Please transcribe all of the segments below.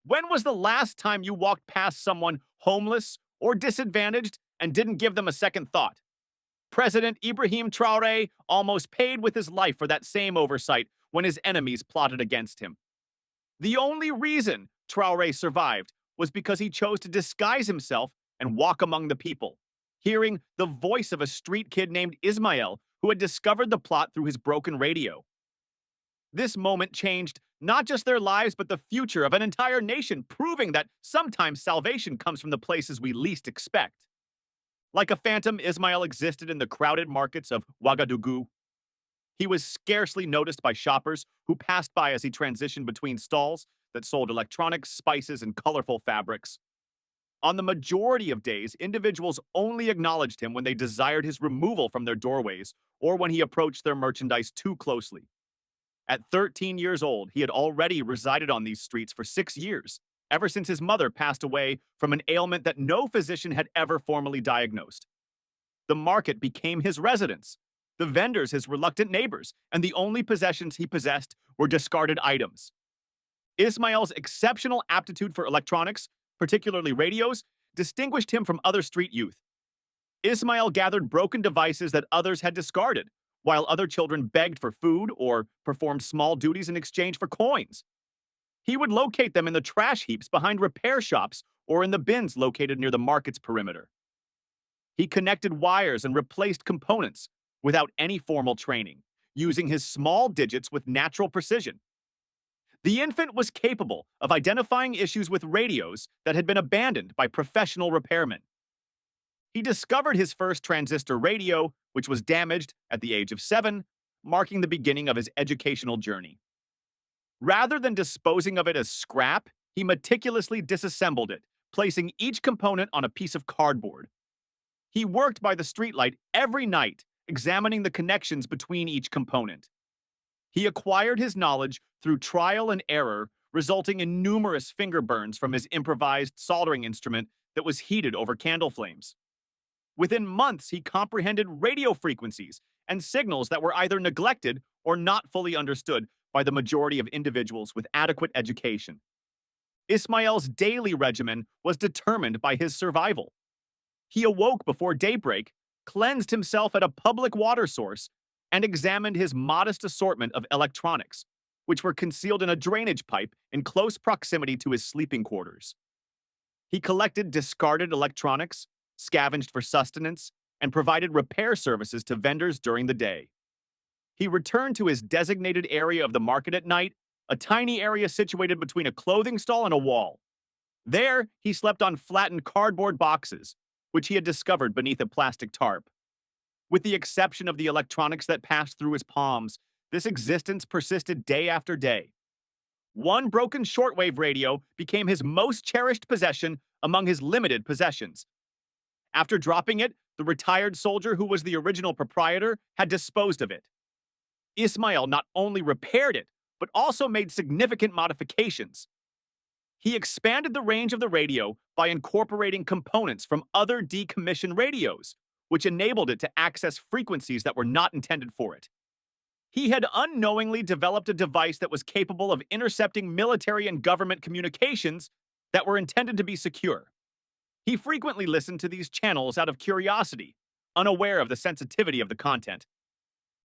When was the last time you walked past someone homeless or disadvantaged and didn't give them a second thought? President Ibrahim Traore almost paid with his life for that same oversight when his enemies plotted against him. The only reason Traore survived was because he chose to disguise himself and walk among the people, hearing the voice of a street kid named Ismail who had discovered the plot through his broken radio. This moment changed not just their lives, but the future of an entire nation, proving that sometimes salvation comes from the places we least expect. Like a phantom, Ismail existed in the crowded markets of Ouagadougou. He was scarcely noticed by shoppers who passed by as he transitioned between stalls that sold electronics, spices, and colorful fabrics. On the majority of days, individuals only acknowledged him when they desired his removal from their doorways or when he approached their merchandise too closely. At 13 years old, he had already resided on these streets for 6 years, ever since his mother passed away from an ailment that no physician had ever formally diagnosed. The market became his residence, the vendors his reluctant neighbors, and the only possessions he possessed were discarded items. Ismail's exceptional aptitude for electronics, particularly radios, distinguished him from other street youth. Ismail gathered broken devices that others had discarded, while other children begged for food or performed small duties in exchange for coins. He would locate them in the trash heaps behind repair shops or in the bins located near the market's perimeter. He connected wires and replaced components without any formal training, using his small digits with natural precision. The infant was capable of identifying issues with radios that had been abandoned by professional repairmen. He discovered his first transistor radio, which was damaged at the age of 7, marking the beginning of his educational journey. Rather than disposing of it as scrap, he meticulously disassembled it, placing each component on a piece of cardboard. He worked by the streetlight every night, examining the connections between each component. He acquired his knowledge through trial and error, resulting in numerous finger burns from his improvised soldering instrument that was heated over candle flames. Within months, he comprehended radio frequencies and signals that were either neglected or not fully understood by the majority of individuals with adequate education. Ismail's daily regimen was determined by his survival. He awoke before daybreak, cleansed himself at a public water source, and examined his modest assortment of electronics, which were concealed in a drainage pipe in close proximity to his sleeping quarters. He collected discarded electronics, scavenged for sustenance, and provided repair services to vendors during the day. He returned to his designated area of the market at night, a tiny area situated between a clothing stall and a wall. There, he slept on flattened cardboard boxes, which he had discovered beneath a plastic tarp. With the exception of the electronics that passed through his palms, this existence persisted day after day. One broken shortwave radio became his most cherished possession among his limited possessions. After dropping it, the retired soldier who was the original proprietor had disposed of it. Ismail not only repaired it, but also made significant modifications. He expanded the range of the radio by incorporating components from other decommissioned radios, which enabled it to access frequencies that were not intended for it. He had unknowingly developed a device that was capable of intercepting military and government communications that were intended to be secure. He frequently listened to these channels out of curiosity, unaware of the sensitivity of the content.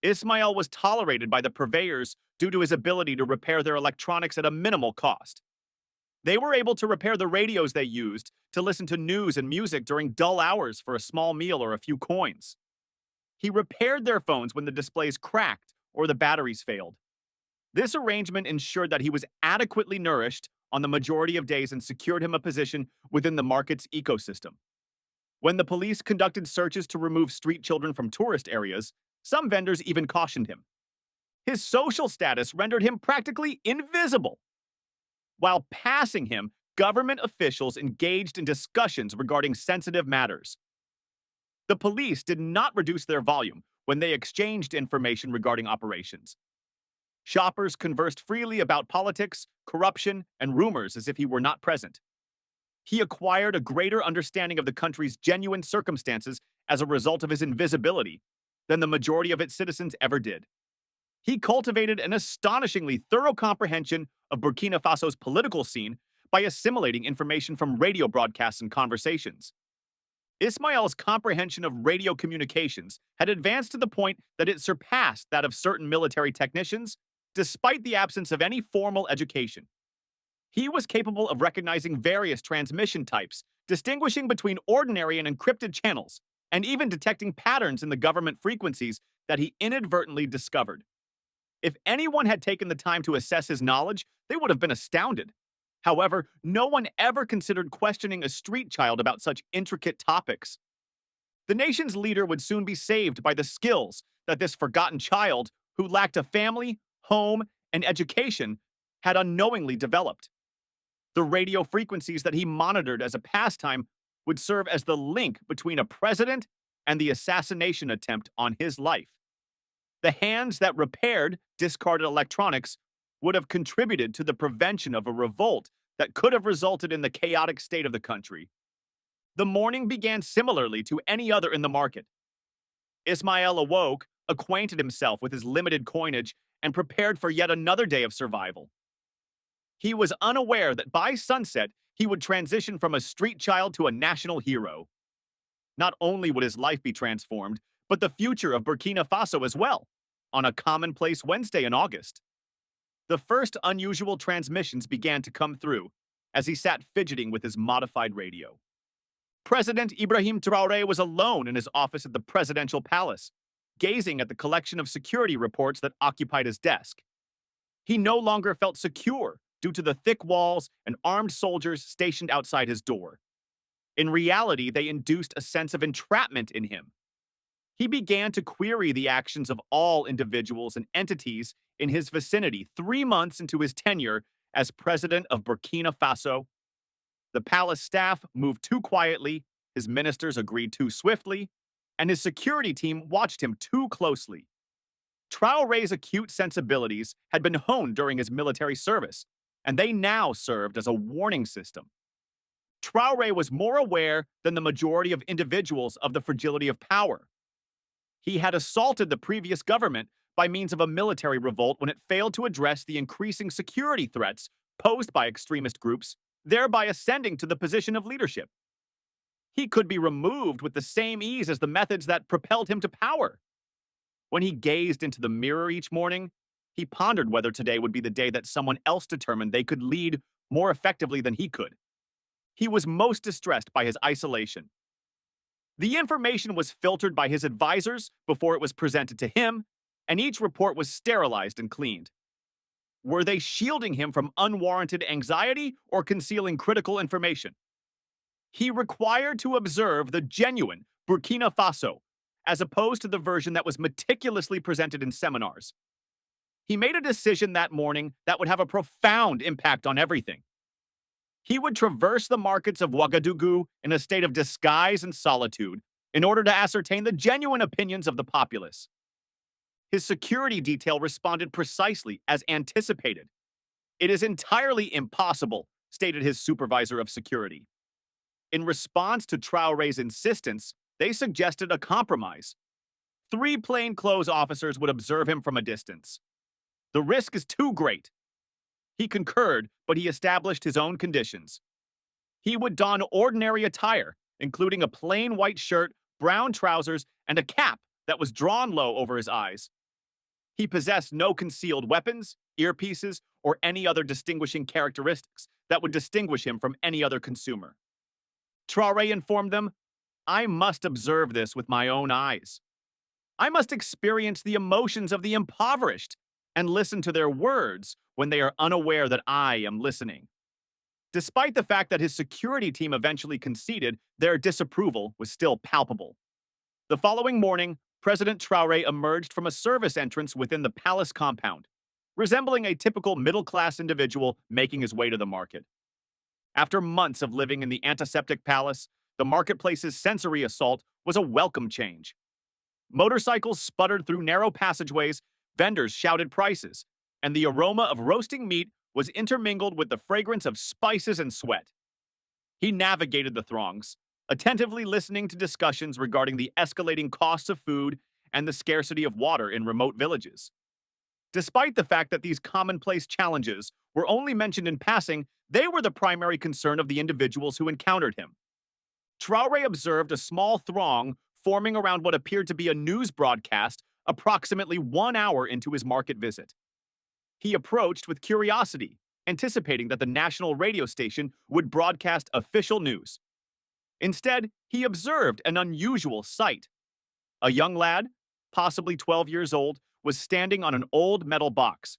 Ismail was tolerated by the purveyors due to his ability to repair their electronics at a minimal cost. They were able to repair the radios they used to listen to news and music during dull hours for a small meal or a few coins. He repaired their phones when the displays cracked or the batteries failed. This arrangement ensured that he was adequately nourished on the majority of days and secured him a position within the market's ecosystem. When the police conducted searches to remove street children from tourist areas, some vendors even cautioned him. His social status rendered him practically invisible. While passing him, government officials engaged in discussions regarding sensitive matters. The police did not reduce their volume when they exchanged information regarding operations. Shoppers conversed freely about politics, corruption, and rumors as if he were not present. He acquired a greater understanding of the country's genuine circumstances as a result of his invisibility than the majority of its citizens ever did. He cultivated an astonishingly thorough comprehension of Burkina Faso's political scene by assimilating information from radio broadcasts and conversations. Ismail's comprehension of radio communications had advanced to the point that it surpassed that of certain military technicians, despite the absence of any formal education. He was capable of recognizing various transmission types, distinguishing between ordinary and encrypted channels, and even detecting patterns in the government frequencies that he inadvertently discovered. If anyone had taken the time to assess his knowledge, they would have been astounded. However, no one ever considered questioning a street child about such intricate topics. The nation's leader would soon be saved by the skills that this forgotten child, who lacked a family, home, and education, had unknowingly developed. The radio frequencies that he monitored as a pastime would serve as the link between a president and the assassination attempt on his life. The hands that repaired discarded electronics would have contributed to the prevention of a revolt that could have resulted in the chaotic state of the country. The morning began similarly to any other in the market. Ismail awoke, acquainted himself with his limited coinage, and prepared for yet another day of survival. He was unaware that by sunset, he would transition from a street child to a national hero. Not only would his life be transformed, but the future of Burkina Faso as well, on a commonplace Wednesday in August. The first unusual transmissions began to come through as he sat fidgeting with his modified radio. President Ibrahim Traoré was alone in his office at the presidential palace, gazing at the collection of security reports that occupied his desk. He no longer felt secure due to the thick walls and armed soldiers stationed outside his door. In reality, they induced a sense of entrapment in him. He began to query the actions of all individuals and entities in his vicinity 3 months into his tenure as president of Burkina Faso. The palace staff moved too quietly, his ministers agreed too swiftly, and his security team watched him too closely. Traoré's acute sensibilities had been honed during his military service, and they now served as a warning system. Traoré was more aware than the majority of individuals of the fragility of power. He had assaulted the previous government by means of a military revolt when it failed to address the increasing security threats posed by extremist groups, thereby ascending to the position of leadership. He could be removed with the same ease as the methods that propelled him to power. When he gazed into the mirror each morning, he pondered whether today would be the day that someone else determined they could lead more effectively than he could. He was most distressed by his isolation. The information was filtered by his advisors before it was presented to him, and each report was sterilized and cleaned. Were they shielding him from unwarranted anxiety or concealing critical information? He required to observe the genuine Burkina Faso, as opposed to the version that was meticulously presented in seminars. He made a decision that morning that would have a profound impact on everything. He would traverse the markets of Ouagadougou in a state of disguise and solitude in order to ascertain the genuine opinions of the populace. His security detail responded precisely as anticipated. "It is entirely impossible," stated his supervisor of security. In response to Traoré's insistence, they suggested a compromise. 3 plainclothes officers would observe him from a distance. "The risk is too great." He concurred, but he established his own conditions. He would don ordinary attire, including a plain white shirt, brown trousers, and a cap that was drawn low over his eyes. He possessed no concealed weapons, earpieces, or any other distinguishing characteristics that would distinguish him from any other consumer. Traoré informed them, "I must observe this with my own eyes. I must experience the emotions of the impoverished and listen to their words when they are unaware that I am listening." Despite the fact that his security team eventually conceded, their disapproval was still palpable. The following morning, President Traoré emerged from a service entrance within the palace compound, resembling a typical middle-class individual making his way to the market. After months of living in the antiseptic palace, the marketplace's sensory assault was a welcome change. Motorcycles sputtered through narrow passageways, vendors shouted prices, and the aroma of roasting meat was intermingled with the fragrance of spices and sweat. He navigated the throngs, attentively listening to discussions regarding the escalating costs of food and the scarcity of water in remote villages. Despite the fact that these commonplace challenges were only mentioned in passing, They were the primary concern of the individuals who encountered him. Traore observed a small throng forming around what appeared to be a news broadcast approximately 1 hour into his market visit. He approached with curiosity, anticipating that the national radio station would broadcast official news. Instead, he observed an unusual sight. A young lad, possibly 12 years old, was standing on an old metal box.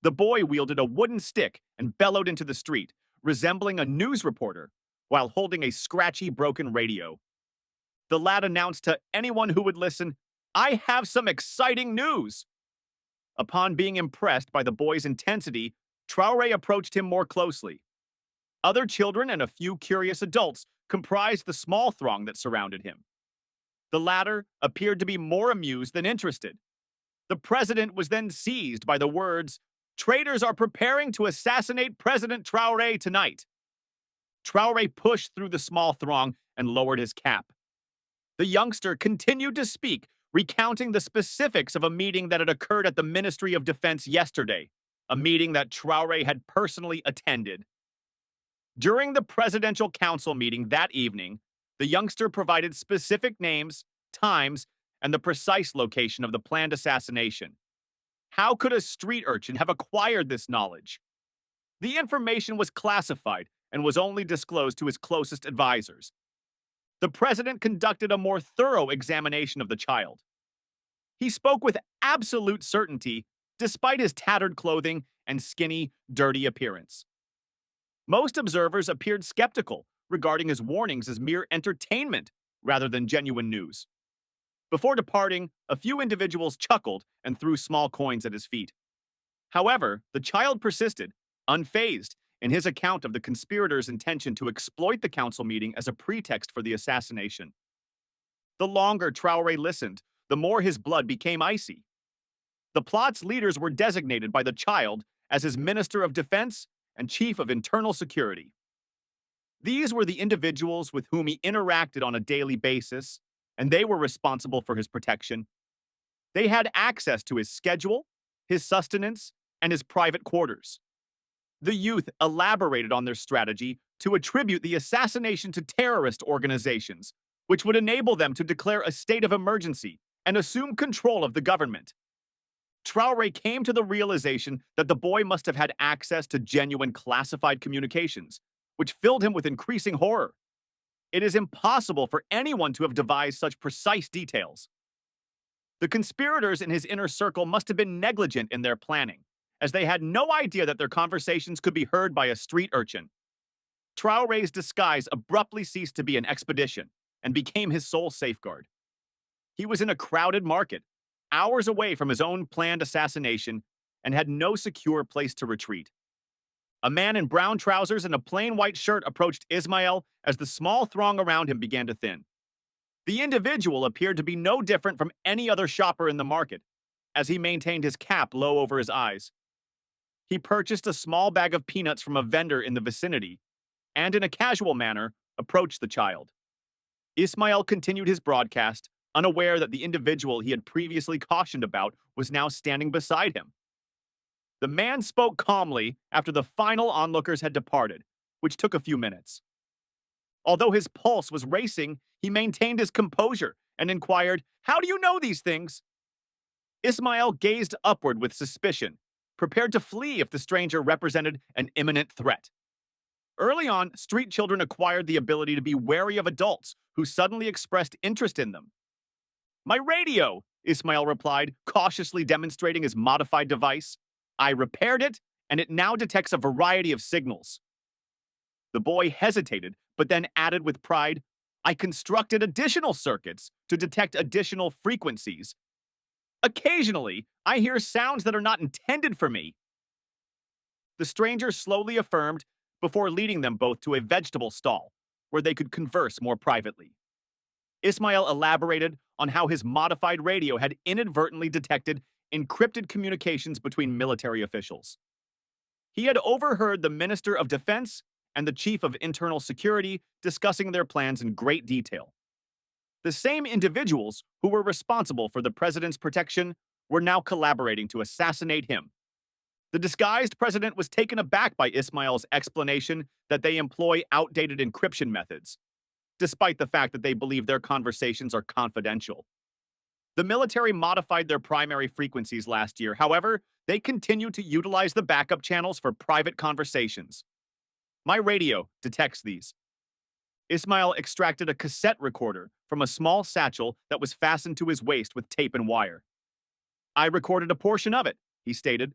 The boy wielded a wooden stick and bellowed into the street, resembling a news reporter, while holding a scratchy, broken radio. The lad announced to anyone who would listen, "I have some exciting news." Upon being impressed by the boy's intensity, Traore approached him more closely. Other children and a few curious adults comprised the small throng that surrounded him. The latter appeared to be more amused than interested. The president was then seized by the words, "Traitors are preparing to assassinate President Traore tonight." Traore pushed through the small throng and lowered his cap. The youngster continued to speak, recounting the specifics of a meeting that had occurred at the Ministry of Defense yesterday, a meeting that Traore had personally attended. During the presidential council meeting that evening, the youngster provided specific names, times, and the precise location of the planned assassination. How could a street urchin have acquired this knowledge? The information was classified and was only disclosed to his closest advisors. The president conducted a more thorough examination of the child. He spoke with absolute certainty, despite his tattered clothing and skinny, dirty appearance. Most observers appeared skeptical, regarding his warnings as mere entertainment rather than genuine news. Before departing, a few individuals chuckled and threw small coins at his feet. However, the child persisted, unfazed, in his account of the conspirators' intention to exploit the council meeting as a pretext for the assassination. The longer Traore listened, the more his blood became icy. The plot's leaders were designated by the child as his Minister of Defense and Chief of Internal Security. These were the individuals with whom he interacted on a daily basis, and they were responsible for his protection. They had access to his schedule, his sustenance, and his private quarters. The youth elaborated on their strategy to attribute the assassination to terrorist organizations, which would enable them to declare a state of emergency and assume control of the government. Traore came to the realization that the boy must have had access to genuine classified communications, which filled him with increasing horror. It is impossible for anyone to have devised such precise details. The conspirators in his inner circle must have been negligent in their planning, as they had no idea that their conversations could be heard by a street urchin. Traore's disguise abruptly ceased to be an expedition and became his sole safeguard. He was in a crowded market, hours away from his own planned assassination, and had no secure place to retreat. A man in brown trousers and a plain white shirt approached Ismail as the small throng around him began to thin. The individual appeared to be no different from any other shopper in the market, as he maintained his cap low over his eyes. He purchased a small bag of peanuts from a vendor in the vicinity, and in a casual manner, approached the child. Ismail continued his broadcast, unaware that the individual he had previously cautioned about was now standing beside him. The man spoke calmly after the final onlookers had departed, which took a few minutes. Although his pulse was racing, he maintained his composure and inquired, "How do you know these things?" Ismail gazed upward with suspicion, prepared to flee if the stranger represented an imminent threat. Early on, street children acquired the ability to be wary of adults who suddenly expressed interest in them. "My radio," Ismail replied, cautiously demonstrating his modified device. "I repaired it, and it now detects a variety of signals." The boy hesitated, but then added with pride, "I constructed additional circuits to detect additional frequencies. Occasionally, I hear sounds that are not intended for me." The stranger slowly affirmed before leading them both to a vegetable stall, where they could converse more privately. Ismail elaborated on how his modified radio had inadvertently detected encrypted communications between military officials. He had overheard the Minister of Defense and the Chief of Internal Security discussing their plans in great detail. The same individuals who were responsible for the president's protection were now collaborating to assassinate him. The disguised president was taken aback by Ismail's explanation that they employ outdated encryption methods, despite the fact that they believe their conversations are confidential. The military modified their primary frequencies last year. However, they continue to utilize the backup channels for private conversations. My radio detects these. Ismail extracted a cassette recorder from a small satchel that was fastened to his waist with tape and wire. I recorded a portion of it, he stated.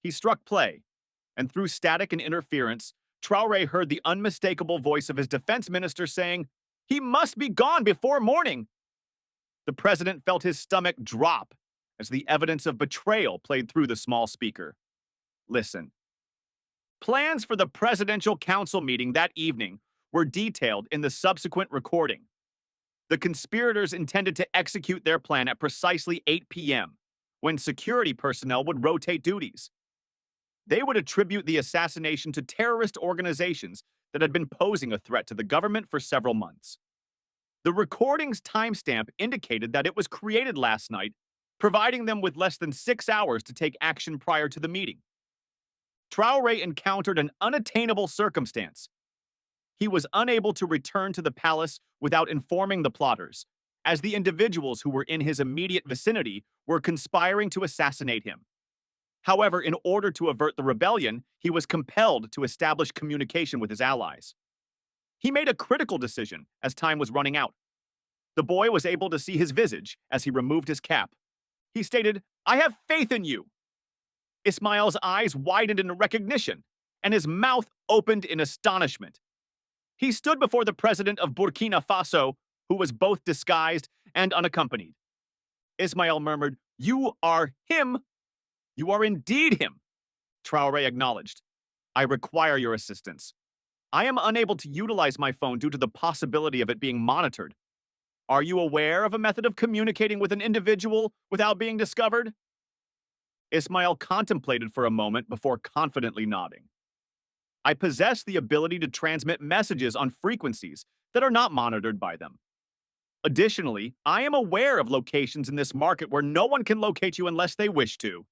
He struck play, and through static and interference, Traoré heard the unmistakable voice of his defense minister saying, "He must be gone before morning." The president felt his stomach drop as the evidence of betrayal played through the small speaker. Listen. Plans for the presidential council meeting that evening were detailed in the subsequent recording. The conspirators intended to execute their plan at precisely 8 p.m., when security personnel would rotate duties. They would attribute the assassination to terrorist organizations that had been posing a threat to the government for several months. The recording's timestamp indicated that it was created last night, providing them with less than 6 hours to take action prior to the meeting. Traoré encountered an unattainable circumstance. He was unable to return to the palace without informing the plotters, as the individuals who were in his immediate vicinity were conspiring to assassinate him. However, in order to avert the rebellion, he was compelled to establish communication with his allies. He made a critical decision as time was running out. The boy was able to see his visage as he removed his cap. He stated, "I have faith in you." Ismail's eyes widened in recognition, and his mouth opened in astonishment. He stood before the president of Burkina Faso, who was both disguised and unaccompanied. Ismail murmured, "You are him. You are indeed him." Traoré acknowledged, "I require your assistance. I am unable to utilize my phone due to the possibility of it being monitored. Are you aware of a method of communicating with an individual without being discovered?" Ismail contemplated for a moment before confidently nodding. "I possess the ability to transmit messages on frequencies that are not monitored by them. Additionally, I am aware of locations in this market where no one can locate you unless they wish to."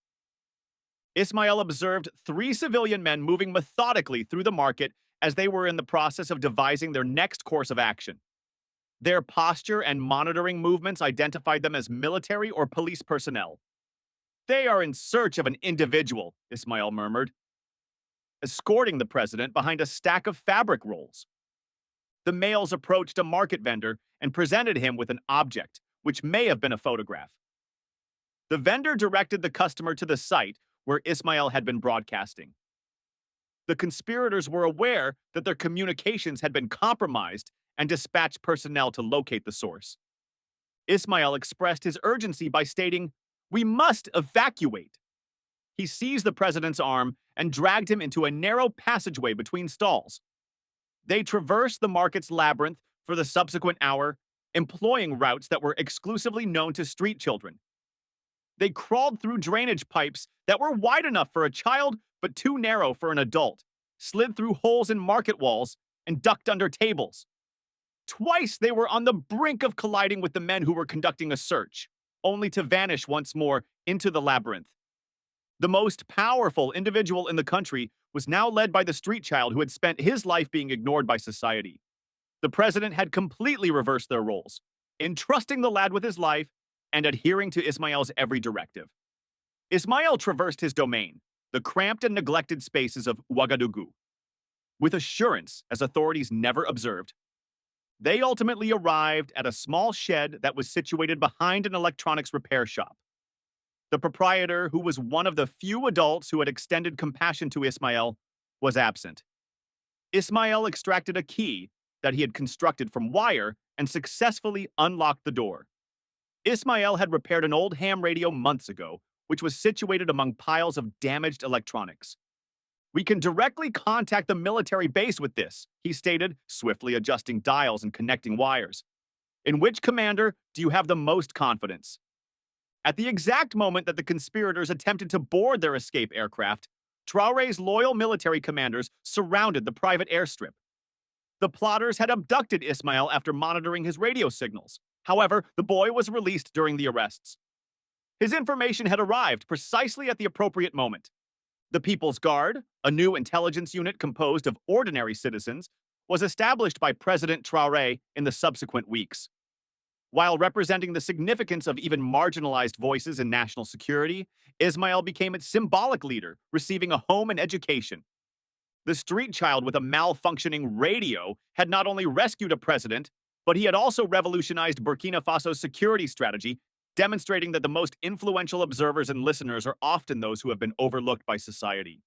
Ismail observed 3 civilian men moving methodically through the market as they were in the process of devising their next course of action. Their posture and monitoring movements identified them as military or police personnel. "They are in search of an individual," Ismail murmured, escorting the president behind a stack of fabric rolls. The males approached a market vendor and presented him with an object, which may have been a photograph. The vendor directed the customer to the site where Ismail had been broadcasting. The conspirators were aware that their communications had been compromised and dispatched personnel to locate the source. Ismail expressed his urgency by stating, "We must evacuate." He seized the president's arm and dragged him into a narrow passageway between stalls. They traversed the market's labyrinth for the subsequent hour, employing routes that were exclusively known to street children. They crawled through drainage pipes that were wide enough for a child but too narrow for an adult, slid through holes in market walls, and ducked under tables. Twice they were on the brink of colliding with the men who were conducting a search, only to vanish once more into the labyrinth. The most powerful individual in the country was now led by the street child who had spent his life being ignored by society. The president had completely reversed their roles, entrusting the lad with his life and adhering to Ismail's every directive. Ismail traversed his domain, the cramped and neglected spaces of Ouagadougou, with assurance as authorities never observed. They ultimately arrived at a small shed that was situated behind an electronics repair shop. The proprietor, who was one of the few adults who had extended compassion to Ismail, was absent. Ismail extracted a key that he had constructed from wire and successfully unlocked the door. Ismail had repaired an old ham radio months ago, which was situated among piles of damaged electronics. "We can directly contact the military base with this," he stated, swiftly adjusting dials and connecting wires. "In which commander do you have the most confidence?" At the exact moment that the conspirators attempted to board their escape aircraft, Traoré's loyal military commanders surrounded the private airstrip. The plotters had abducted Ismail after monitoring his radio signals. However, the boy was released during the arrests. His information had arrived precisely at the appropriate moment. The People's Guard, a new intelligence unit composed of ordinary citizens, was established by President Traoré in the subsequent weeks. While representing the significance of even marginalized voices in national security, Ismail became its symbolic leader, receiving a home and education. The street child with a malfunctioning radio had not only rescued a president, but he had also revolutionized Burkina Faso's security strategy, demonstrating that the most influential observers and listeners are often those who have been overlooked by society.